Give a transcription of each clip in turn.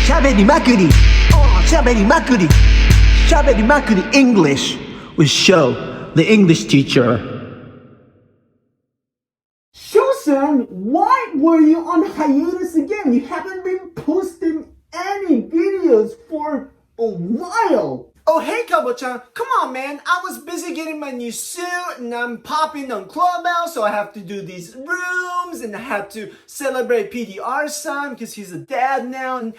しゃべりまくりしゃべりまくりしゃべりまくり English with Show the English teacher. Show-san, why were you on hiatus again? You haven't been posting any videos for a while. Oh, hey, Kabo-chan. Come on, man. I was busy getting my new suit, and I'm popping on Clubhouse, so I have to do these rooms, and I had to celebrate PDR's son, because he's a dad now, and,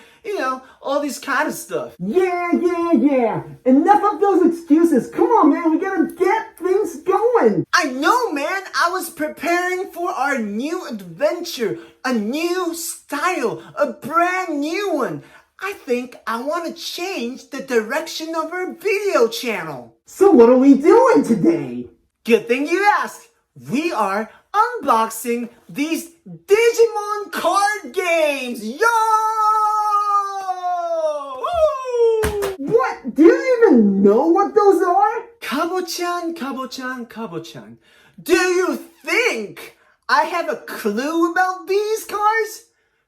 all this kind of stuff. Yeah. Enough of those excuses. Come on, man. We gotta get things going. I know, man. I was preparing for our new adventure, a new style, a brand new one. I think I want to change the direction of our video channel. So what are we doing today? Good thing you asked. We are unboxing these Digimon Card Games. Yo! Woo! What? Do you even know what those are? Kabo-chan. Do you think I have a clue about these cards?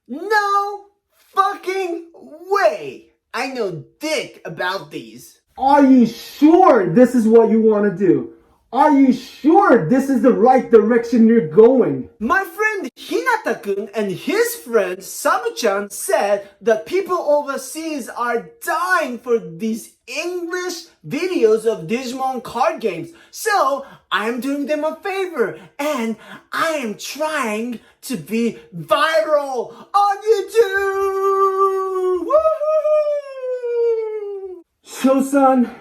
No fucking way! I know dick about these. Are you sure this is what you want to do? Are you sure this is the right direction you're going? My friend Hinata Kun and his friend Sabu-chan said that people overseas are dying for these English videos of Digimon card games. So I'm doing them a favor and I am trying to be viral on YouTube. Woohoo! Sho-san,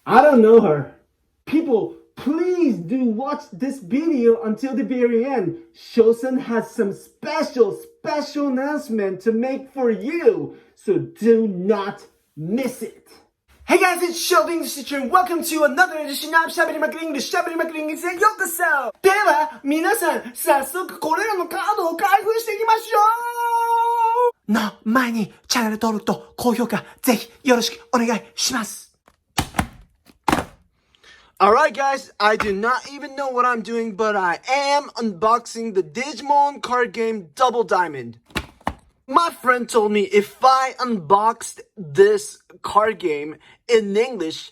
I don't know her. People, please do watch this video until the very end. Sho-san has some special announcement to make for you. So do not miss it. Hey guys, it's Show the English Teacher and welcome to another edition of しゃべりまくり English しゃべりまくり English へようこそ。では、皆さん、早速これらのカードを開封していきましょうの前に、チャンネル登録と高評価、ぜひよろしくお願いします。Alright guys, I do not even know what I'm doing, but I am unboxing the Digimon card game Double Diamond. My friend told me if I unboxed this card game in English,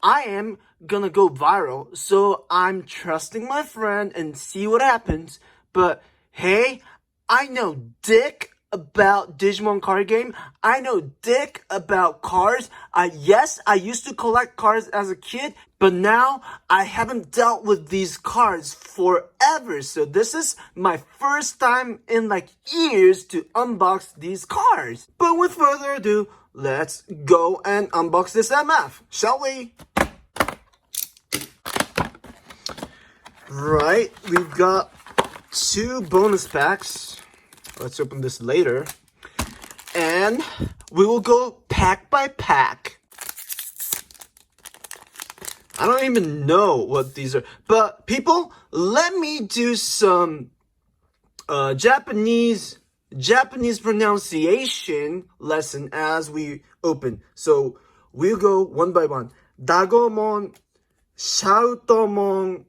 I am gonna go viral. So I'm trusting my friend and see what happens. But hey, I know dick about Digimon card game. I know dick about cards. Yes, I used to collect cards as a kid, but now I haven't dealt with these cards forever. So this is my first time in like years to unbox these cards. But with further ado, let's go and unbox this MF, shall we? Right, we've got 2 bonus packs. Let's open this later. And we will go pack by pack. I don't even know what these are. But people, let me do some Japanese pronunciation lesson as we open. So we'll go one by one. Dagomon, Shoutomon,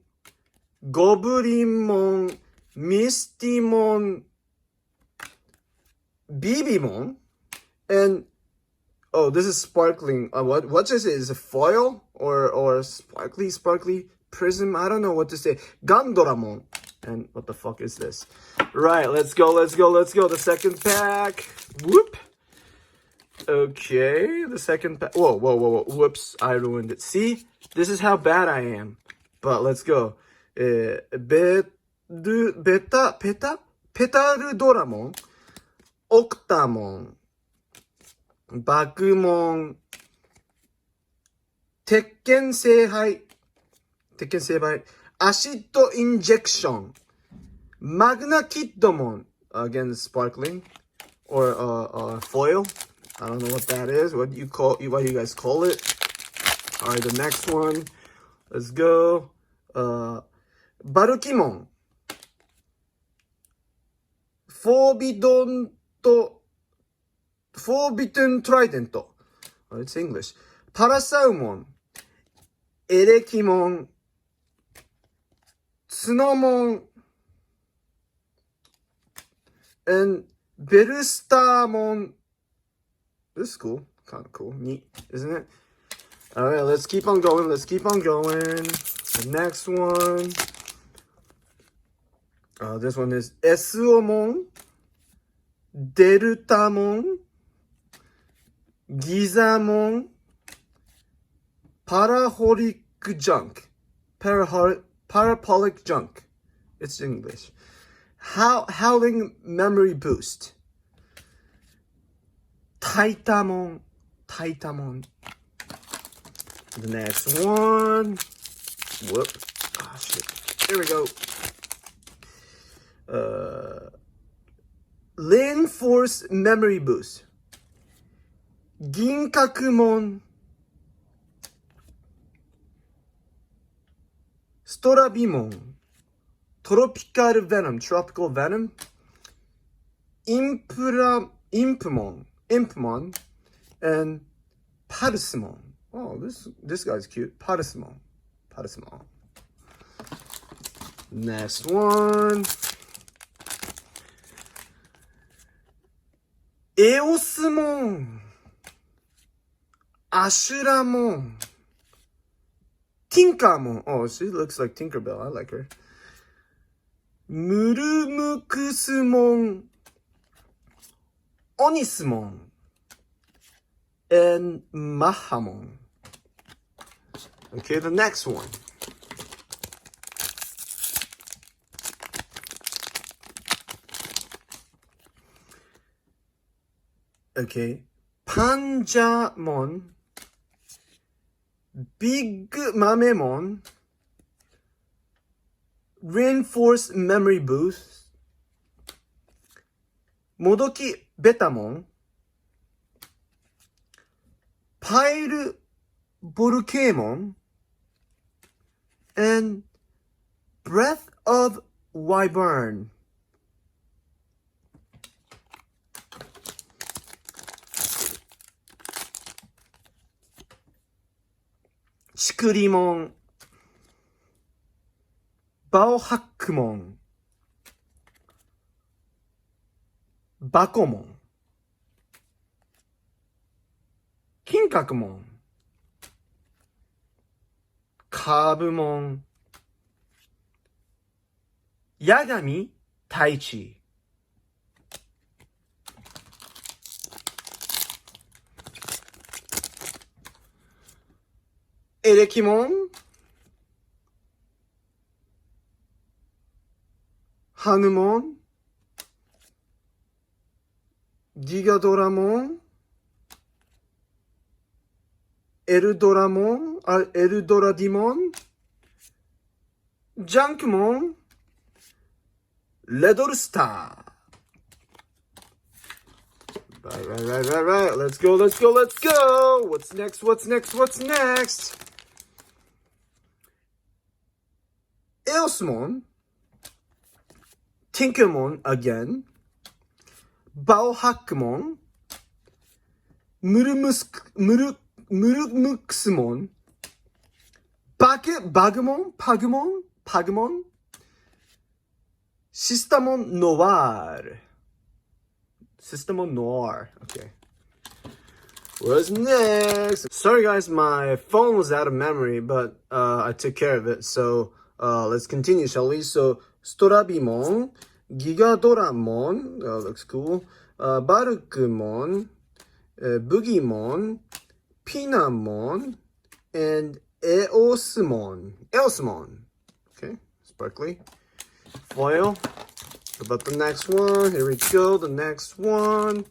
Goblinmon, Mistymon, Bibimon, and oh, this is sparkling. What is it? Is it foil or sparkly prism? I don't know what to say. Gandoramon, and what the fuck is this? Right, let's go. The second pack. Whoop. Okay, the second pack. Whoa. Whoops, I ruined it. See, this is how bad I am. But let's go. Petarudoramon. Octamon, Bakumon, Tekken Seihai, Acid Injection, Magna Kidmon, again sparkling, or foil. I don't know what that is. What do you guys call it? All right, the next one. Let's go. Barukimon, Forbidden Trident. Oh, it's English. Parasaumon, Erekimon, Tsunomon, and Belustamon, This is cool. Kind of cool. Neat, isn't it? Alright, let's keep on going. The next one. This one is SOmon, Deltamon, Gizamon, Paraholic Junk. Parabolic Junk. It's English. Howling Memory Boost. Taitamon. The next one. Whoop. Ah, shit. Here we go. Reinforce Memory Boost. Ginkakumon. Storabimon. Tropical Venom. Impmon, and Parsimon. Oh, this guy's cute. Parsimon. Next one. Eosmon, Ashuramon, Tinkermon. Oh, she looks like Tinkerbell. I like her. Murumukusmon, Onismon, and Mahamon. Okay, the next one. Okay, Panjamon, Big Mamemon, Reinforce Memory Boost, Modoki Betamon, Pile Volcamon, and Breath of Wyvern. Chikurimon, Baohakumon, Bakomon, Kinkakumon, Kabumon, Yagami Taichi. Erekimon, Hanumon, Gigadoramon, Eldoradimon, Junkmon, Ledolstar. Right. Let's go. What's next? Eosmon, Tinkermon again, Baohakumon, Murumuxmon, Pagumon, Systemon Noir. Okay. What's next? Sorry guys, my phone was out of memory, but I took care of it. So let's continue, shall we? So Storabimon, Gigadoramon, looks cool. Barukumon, Boogimon, Pinamon, and Eosmon. Okay, sparkly. Foil. How about the next one? Here we go. The next one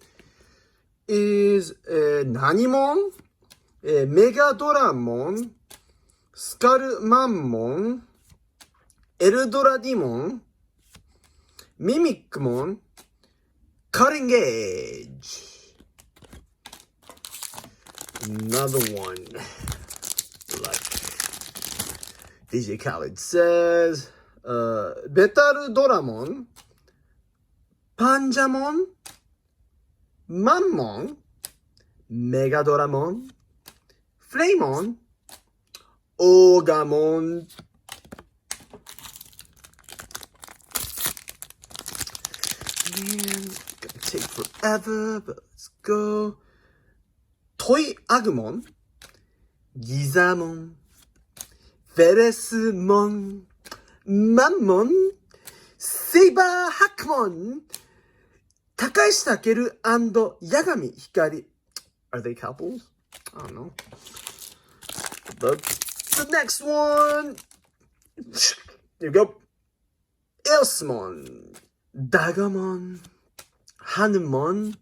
is Nanimon, Megadoramon, Skullmammon, Eldoradimon, Mimicmon, Cutting Edge. Another one. Like DJ Khaled says, Betarudoramon, Panjamon, Mammon, Megadoramon, Flamon, Ogamon. Man, gonna take forever, but let's go. トイアグモン、ギザモン、フェレスモン、マンモン、セイバーハクモン、高石健&八神光。Are they couples? I don't know. But the next one. Here we go. Elsmon, Dagamon, Hanumon,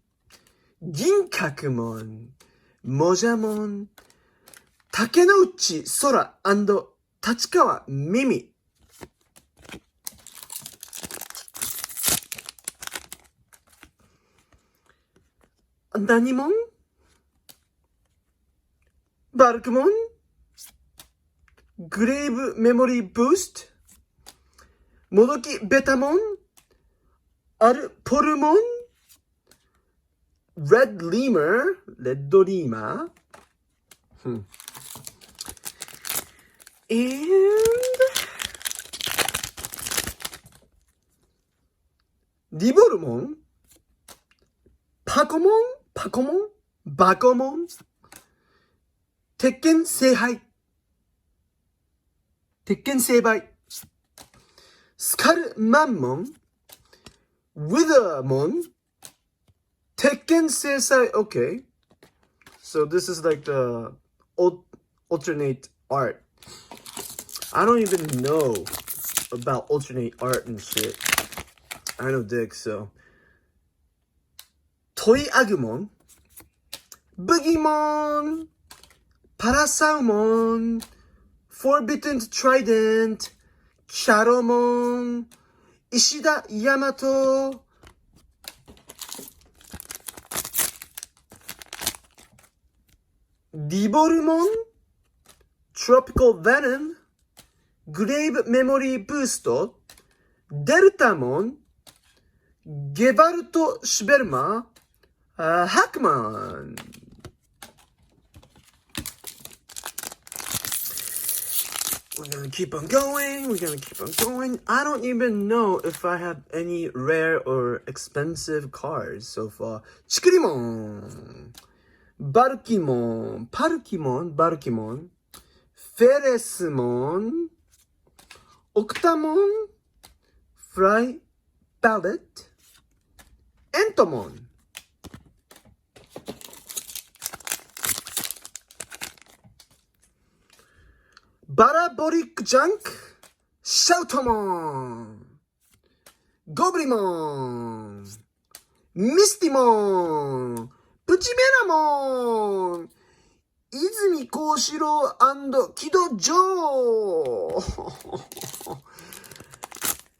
Ginkakmon, Mojamon, Takenouchi Sora and Tachikawa Mimi. Nanimon? Barkmon? Grave Memory Boost? Modoki Betamon? Alpormon? Red Lemur? Red Lima? And Dibormon? Pakomon? Pakomon? Bakomon? Tekken Seihai. Tekken Seibai. Skull Mammon. Withermon. Tekken Seisai. Okay. So this is like the alternate art. I don't even know about alternate art and shit. I know dick, so. Toy Agumon. Boogiemonn. Parasalmon. Forbidden Trident. Shadowmon. Ishida Yamato. Dibormon. Tropical Venom. Grave Memory Booster. Deltamon. Gevalto Schberma. Hackman. We're gonna keep on going. We're gonna keep on going. I don't even know if I have any rare or expensive cards so far. Chikurimon. Balkimon. Palkimon. Balkimon. Feresmon. Octamon. Fry Ballet. Entomon. Barabolic Junk, Shoutomon, Goblimon, Mistymon, Puchimeramon, Izumi Koshiro and Kido Joe.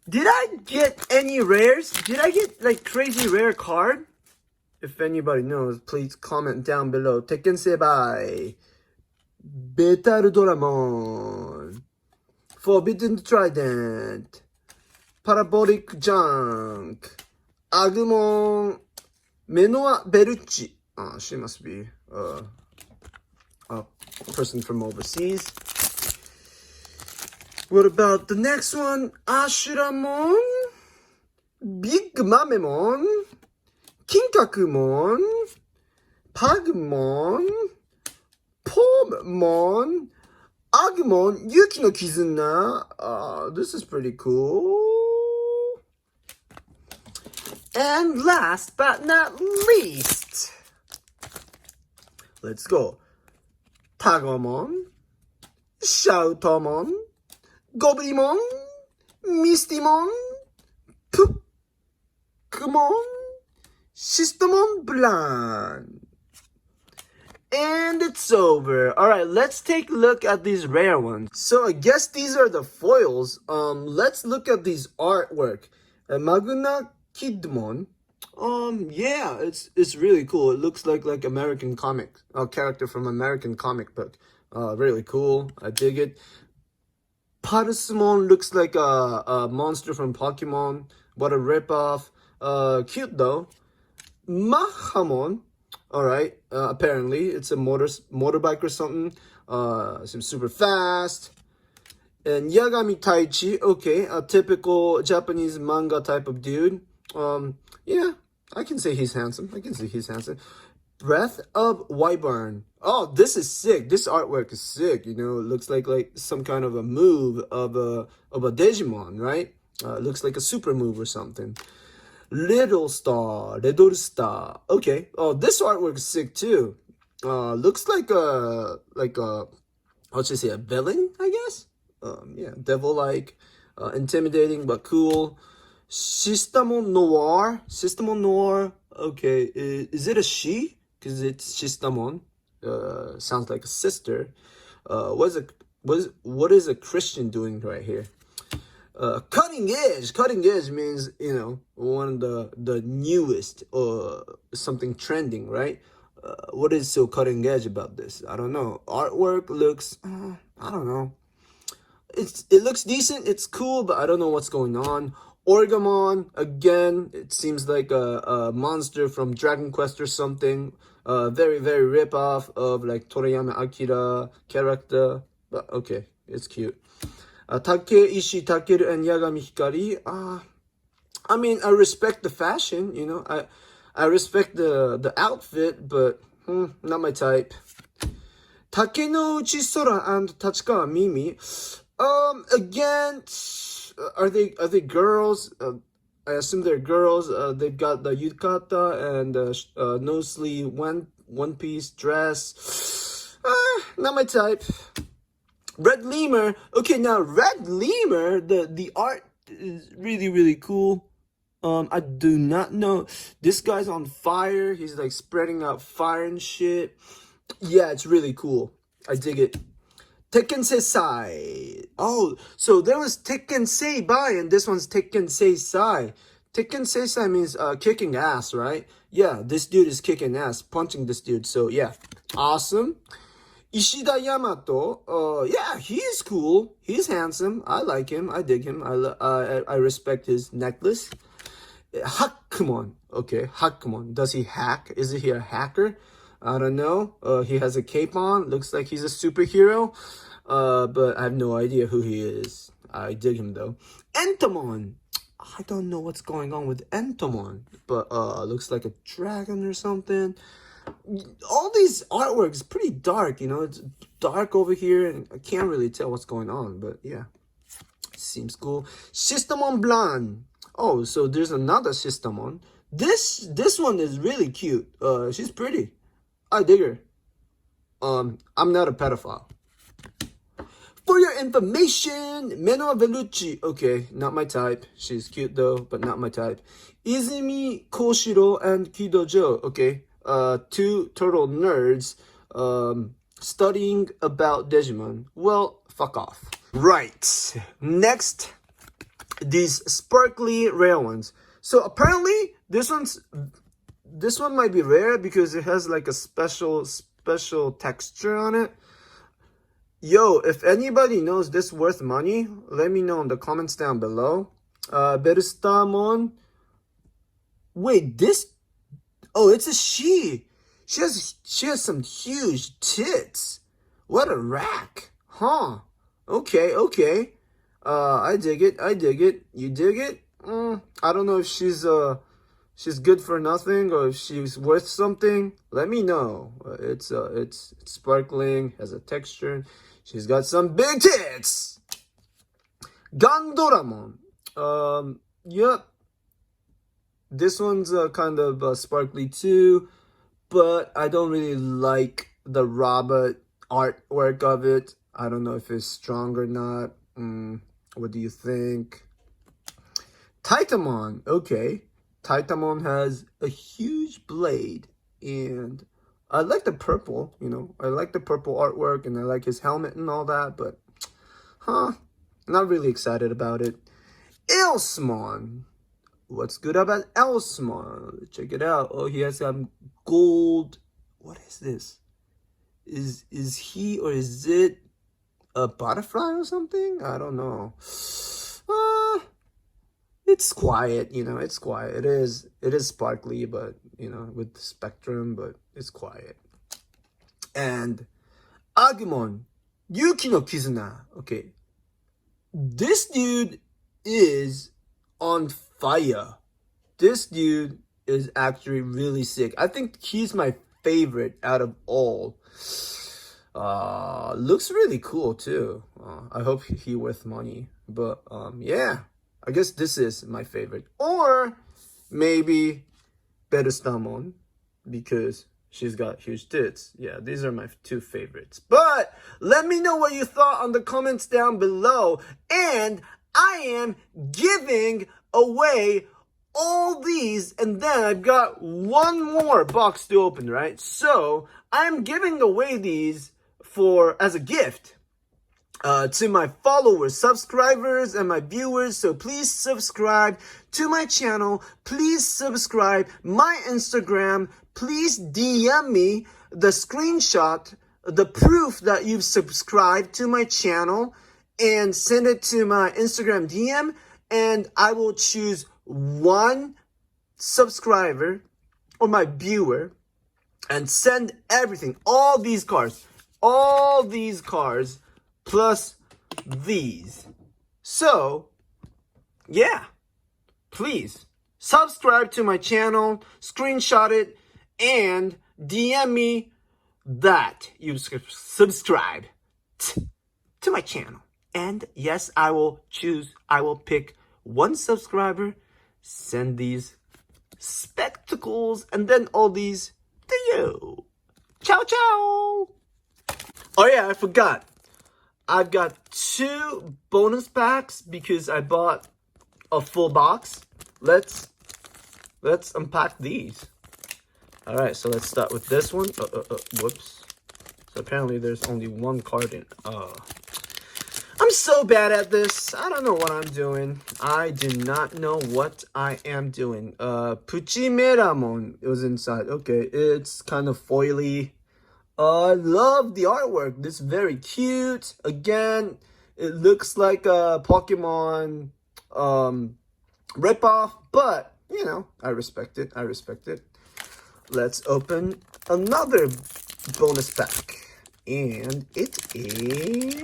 Did I get any rares? Did I get like crazy rare card? If anybody knows, please comment down below. Tekken Seibai. Betal Doramon, Forbidden Trident, Parabolic Junk, Agumon, Menoa Bellucci. She must be a person from overseas. What about the next one? Ashuramon, Big Mamemon, Kinkakumon, Pagmon, Pomon, Agumon, Yuki no Kizuna. This is pretty cool. And last but not least, let's go. Tagomon, Shoutomon, Goblimon, Mistymon, Pukumon, Systemon Blanc. And it's over. Alright, let's take a look at these rare ones. So I guess these are the foils. Let's look at these artwork. Maguna Kidmon. Yeah, it's really cool. It looks like American comic. A character from American comic book. Really cool. I dig it. Parasmon looks like a monster from Pokemon. What a ripoff. Cute though. Mahamon. Alright, apparently it's a motorbike or something. Seems super fast. And Yagami Taichi, okay, a typical Japanese manga type of dude. Yeah, I can say he's handsome. Breath of Wyvern. Oh, this is sick. This artwork is sick. You know, it looks like some kind of a move of a Digimon, right? Looks like a super move or something. Little Star. Okay. Oh, this artwork is sick too. Looks like a how should I say, a villain, I guess. Yeah, devil-like, intimidating but cool. Systemon Noir. Okay, is it a she? Because it's Systemon. Sounds like a sister. What is a Christian doing right here? Cutting edge. Cutting edge means, you know, one of the newest or something trending, right? What is so cutting edge about this? I don't know. Artwork looks, I don't know. It looks decent. It's cool, but I don't know what's going on. Orgamon, again, it seems like a monster from Dragon Quest or something. Very, very rip-off of like Toriyama Akira character. But okay, it's cute. Takeishi Takeru and Yagami Hikari. I mean, I respect the fashion, you know. I respect the outfit, but not my type. Takenouchi Sora and Tachikawa Mimi. Again, are they girls? I assume they're girls. They've got the yukata and no sleeve one piece dress. Not my type. Red Lemur. Okay, now Red Lemur, the art is really, really cool. I do not know. This guy's on fire. He's like spreading out fire and shit. Yeah, it's really cool. I dig it. Tekken Sai. Oh, so there was Tekken Sai and this one's Tekken Sai. Tekken Sai means kicking ass, right? Yeah, this dude is kicking ass, punching this dude. So yeah, awesome. Ishida Yamato. Yeah, he's cool. He's handsome. I like him. I dig him. I respect his necklace. Hakumon. Okay, Hakumon. Does he hack? Is he a hacker? I don't know. He has a cape on. Looks like he's a superhero. But I have no idea who he is. I dig him though. Entomon. I don't know what's going on with Entomon. But looks like a dragon or something. All these artworks pretty dark, you know. It's dark over here and I can't really tell what's going on. But yeah, seems cool. Systemon Blanc. Oh, so there's another Systemon. This one is really cute. She's pretty. I dig her. I'm not a pedophile. For your information, Menoa Vellucci. Okay, not my type. She's cute though, but not my type. Izumi Koshiro and Kidojo. Okay, two total nerds studying about Digimon. Well, fuck off. Right. Next, these sparkly rare ones. So apparently this one might be rare because it has like a special texture on it. Yo, if anybody knows this worth money, let me know in the comments down below. Berstamon. Wait, this. Oh, it's a she. She has some huge tits. What a rack, huh? Okay. I dig it. You dig it? I don't know if she's good for nothing or if she's worth something. Let me know. It's sparkling, has a texture. She's got some big tits. Gandoramon. Yep. This one's kind of sparkly too, but I don't really like the robot artwork of it. I don't know if it's strong or not. What do you think? Titamon. Okay. Titamon has a huge blade, and I like the purple, you know. I like the purple artwork, and I like his helmet and all that, but, not really excited about it. Elsmon. What's good about Elsmon? Check it out. Oh, he has some gold. What is this? Is he or is it a butterfly or something? I don't know. It's quiet, you know, it's quiet. It is sparkly, but, you know, with the spectrum, but it's quiet. And Agumon, Yuki no Kizuna. Okay. This dude is on fire. This dude is actually really sick. I think he's my favorite out of all. Looks really cool too. I hope he worth money. But yeah, I guess this is my favorite. Or maybe Berestamon, because she's got huge tits. Yeah, these are my two favorites. But let me know what you thought on the comments down below. And I am giving away all these, and then I've got one more box to open, right? So I'm giving away these as a gift to my followers, subscribers, and my viewers. So please subscribe to my channel. Please subscribe my Instagram. Please DM me the screenshot, the proof that you've subscribed to my channel, and send it to my Instagram DM, and I will choose one subscriber or my viewer and send everything, all these cards plus these. So yeah, please subscribe to my channel, screenshot it, and DM me that you subscribe to my channel. And yes, I will pick one subscriber, send these spectacles, and then all these to you. Ciao, ciao. Oh yeah, I forgot. I've got 2 bonus packs because I bought a full box. Let's unpack these. All right, so let's start with this one. Whoops. So apparently there's only one card in. I'm so bad at this. I don't know what I'm doing. I do not know what I am doing. Puchimeramon was inside. Okay, it's kind of foily. I love the artwork. This is very cute. Again, it looks like a Pokemon ripoff, but you know, I respect it. Let's open another bonus pack. And it is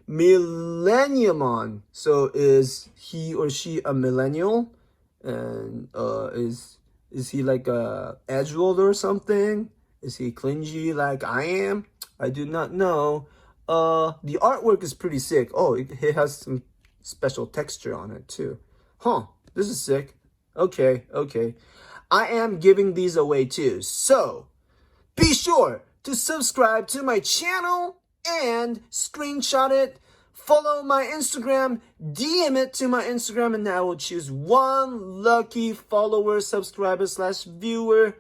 Millenniumon. So is he or she a millennial? And is he like a edgelord or something? Is he clingy like I am? I do not know. The artwork is pretty sick. Oh, it has some special texture on it too. Huh, this is sick. Okay. I am giving these away too. So be sure to subscribe to my channel and screenshot it. Follow my Instagram, DM it to my Instagram, and I will choose one lucky follower, subscriber / viewer.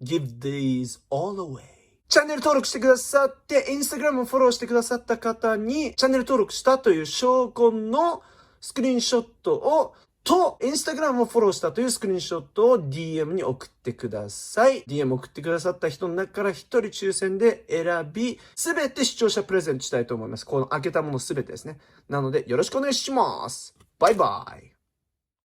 Give these all away. チャンネル登録してくださって、Instagram をフォローしてくださった方に、チャンネル登録したという証拠のスクリーンショットと、Instagram をフォローしたというスクリーンショットを DM に送ってください。DM 送ってくださった人の中から1人抽選で選び、すべて視聴者プレゼントしたいと思います。この開けたものすべてですね。なのでよろしくお願いします。バイバイ。